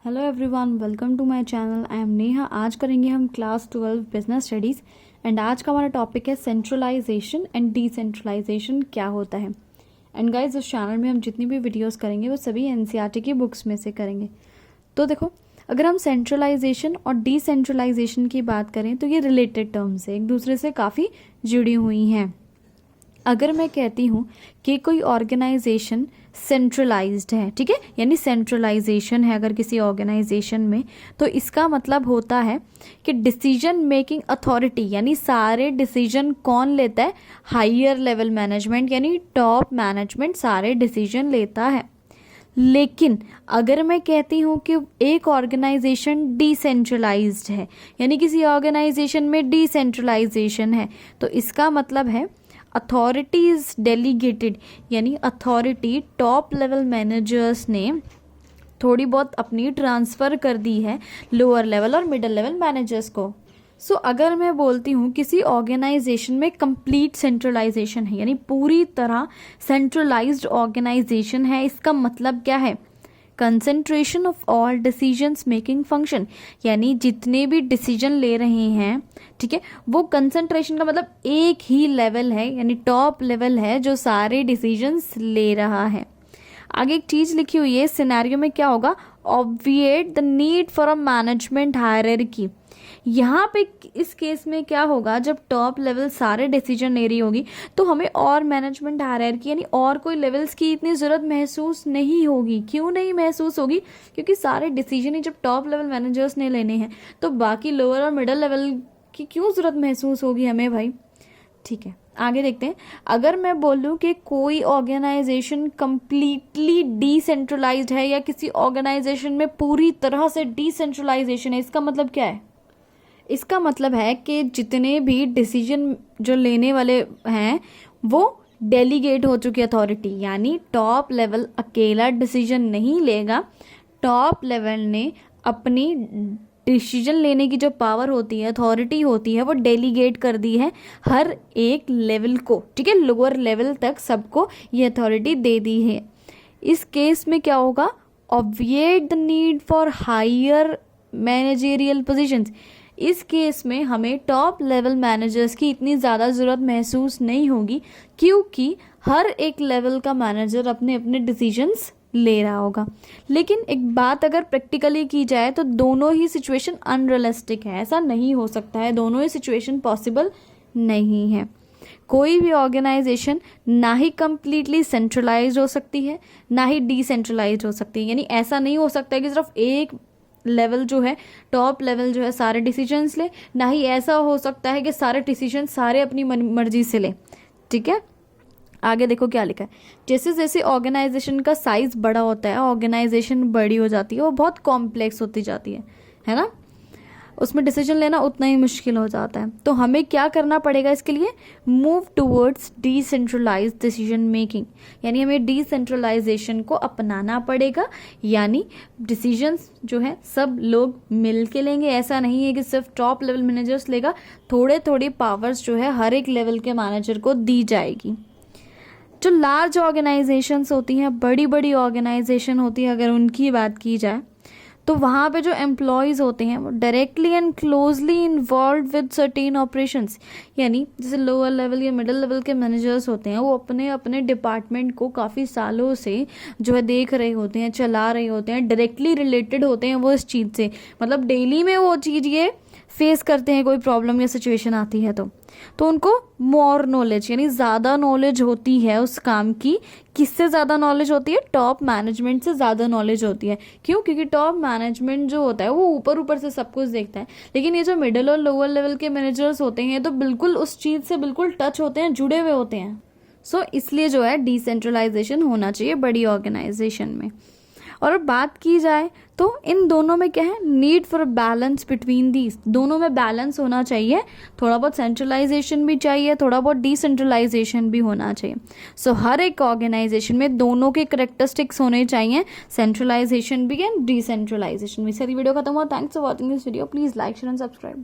Hello everyone, welcome to my channel. I am Neha. आज करेंगे हम क्लास 12 बिजनेस स्टडीज़ एंड आज का हमारा टॉपिक है सेंट्रलाइजेशन एंड डिसेंट्रलाइजेशन क्या होता है। एंड गाइज, उस चैनल में हम जितनी भी वीडियोस करेंगे वो सभी एनसीईआरटी की बुक्स में से करेंगे। तो देखो, अगर हम सेंट्रलाइजेशन और डिसेंट्रलाइजेशन की बात करें तो ये रिलेटेड टर्म्स है, एक दूसरे से काफ़ी जुड़ी हुई हैं। अगर मैं कहती हूँ कि कोई ऑर्गेनाइजेशन सेंट्रलाइज्ड है, ठीक है, यानी सेंट्रलाइजेशन है अगर किसी ऑर्गेनाइजेशन में, तो इसका मतलब होता है कि डिसीजन मेकिंग अथॉरिटी यानी सारे डिसीजन कौन लेता है? हायर लेवल मैनेजमेंट यानी टॉप मैनेजमेंट सारे डिसीजन लेता है। लेकिन अगर मैं कहती हूँ कि एक ऑर्गेनाइजेशन डिसेंट्रलाइज्ड है यानी किसी ऑर्गेनाइजेशन में डिसेंट्रलाइजेशन है, तो इसका मतलब है अथॉरिटी इज डेलीगेटेड यानी अथॉरिटी टॉप लेवल मैनेजर्स ने थोड़ी बहुत अपनी ट्रांसफ़र कर दी है लोअर लेवल और मिडिल लेवल मैनेजर्स को। सो अगर मैं बोलती हूँ किसी ऑर्गेनाइजेशन में कंप्लीट सेंट्रलाइजेशन है यानी पूरी तरह सेंट्रलाइज्ड ऑर्गेनाइजेशन है, इसका मतलब क्या है? Concentration of all decisions making function, यानी जितने भी डिसीजन ले रहे हैं, ठीक है, वो कंसंट्रेशन का मतलब एक ही लेवल है यानी टॉप लेवल है जो सारे डिसीजंस ले रहा है। आगे एक चीज लिखी हुई है, सिनेरियो में क्या होगा? Obviate the need for a management hierarchy. यहाँ पे इस केस में क्या होगा, जब टॉप लेवल सारे डिसीजन ले रही होगी तो हमें और मैनेजमेंट हायरार्की यानी और कोई लेवल्स की इतनी ज़रूरत महसूस नहीं होगी। क्यों नहीं महसूस होगी? क्योंकि सारे डिसीजन ही जब टॉप लेवल मैनेजर्स ने लेने हैं तो बाकी लोअर और मिडिल लेवल की क्यों ज़रूरत महसूस होगी हमें भाई? ठीक है, आगे देखते हैं। अगर मैं बोलूँ कि कोई ऑर्गेनाइजेशन कंप्लीटली डिसेंट्रलाइज्ड है या किसी ऑर्गेनाइजेशन में पूरी तरह से डिसेंट्रलाइजेशन है, इसका मतलब क्या है? इसका मतलब है कि जितने भी डिसीजन जो लेने वाले हैं वो डेलीगेट हो चुकी अथॉरिटी, यानी टॉप लेवल अकेला डिसीजन नहीं लेगा। टॉप लेवल ने अपनी डिसीजन लेने की जो पावर होती है, अथॉरिटी होती है, वो डेलीगेट कर दी है हर एक लेवल को, ठीक है, लोअर लेवल तक सबको ये अथॉरिटी दे दी है। इस केस में क्या होगा? Obviate the need for higher managerial positions. इस केस में हमें टॉप लेवल मैनेजर्स की इतनी ज़्यादा ज़रूरत महसूस नहीं होगी क्योंकि हर एक लेवल का मैनेजर अपने अपने डिसीजंस ले रहा होगा। लेकिन एक बात अगर प्रैक्टिकली की जाए तो दोनों ही सिचुएशन अनरियलिस्टिक है, ऐसा नहीं हो सकता है, दोनों ही सिचुएशन पॉसिबल नहीं है। कोई भी ऑर्गेनाइजेशन ना ही कंप्लीटली सेंट्रलाइज्ड हो सकती है ना ही डिसेंट्रलाइज्ड हो सकती है, यानी ऐसा नहीं हो सकता है कि सिर्फ एक लेवल जो है, टॉप लेवल जो है, सारे डिसीजंस ले, ना ही ऐसा हो सकता है कि सारे डिसीजन सारे अपनी मर्जी से ले। ठीक है, आगे देखो क्या लिखा है। जैसे जैसे ऑर्गेनाइजेशन का साइज बड़ा होता है, ऑर्गेनाइजेशन बड़ी हो जाती है, वो बहुत कॉम्प्लेक्स होती जाती है ना, उसमें डिसीजन लेना उतना ही मुश्किल हो जाता है। तो हमें क्या करना पड़ेगा इसके लिए? Move towards decentralised decision making, यानी हमें डिसेंट्रलाइजेशन को अपनाना पड़ेगा, यानी डिसीजंस जो है सब लोग मिल के लेंगे। ऐसा नहीं है कि सिर्फ टॉप लेवल मैनेजर्स लेगा, थोड़े थोड़ी पावर्स जो है हर एक लेवल के मैनेजर को दी जाएगी। जो लार्ज ऑर्गेनाइजेशंस होती हैं, बड़ी बड़ी ऑर्गेनाइजेशन होती है, अगर उनकी बात की जाए तो वहाँ पे जो एम्प्लॉयज़ होते हैं वो directly and closely involve with certain operations, यानी जैसे लोअर लेवल या मिडिल लेवल के मैनेजर्स होते हैं वो अपने अपने डिपार्टमेंट को काफ़ी सालों से जो है देख रहे होते हैं, चला रहे होते हैं, डायरेक्टली रिलेटेड होते हैं वो इस चीज़ से, मतलब डेली में वो चीज़ ये फेस करते हैं, कोई प्रॉब्लम या सिचुएशन आती है तो उनको मोर नॉलेज यानी ज़्यादा नॉलेज होती है उस काम की। किससे ज़्यादा नॉलेज होती है? टॉप मैनेजमेंट से ज़्यादा नॉलेज होती है। क्यों? क्योंकि टॉप मैनेजमेंट जो होता है वो ऊपर ऊपर से सब कुछ देखता है, लेकिन ये जो मिडिल और लोअर लेवल के मैनेजर्स होते हैं तो बिल्कुल उस चीज़ से बिल्कुल टच होते हैं, जुड़े हुए होते हैं। सो इसलिए जो है डिसेंट्रलाइजेशन होना चाहिए बड़ी ऑर्गेनाइजेशन में। और बात की जाए तो इन दोनों में क्या है? Need for balance between these, दोनों में बैलेंस होना चाहिए, थोड़ा बहुत सेंट्रलाइजेशन भी चाहिए, थोड़ा बहुत डिसेंट्रलाइजेशन भी होना चाहिए। सो हर एक ऑर्गेनाइजेशन में दोनों के करेक्टरिस्टिक्स होने चाहिए, सेंट्रलाइजेशन भी एंड डिसेंट्रलाइजेशन भी। सारी वीडियो खत्म हुआ। Thanks for watching this video. Please like share and subscribe.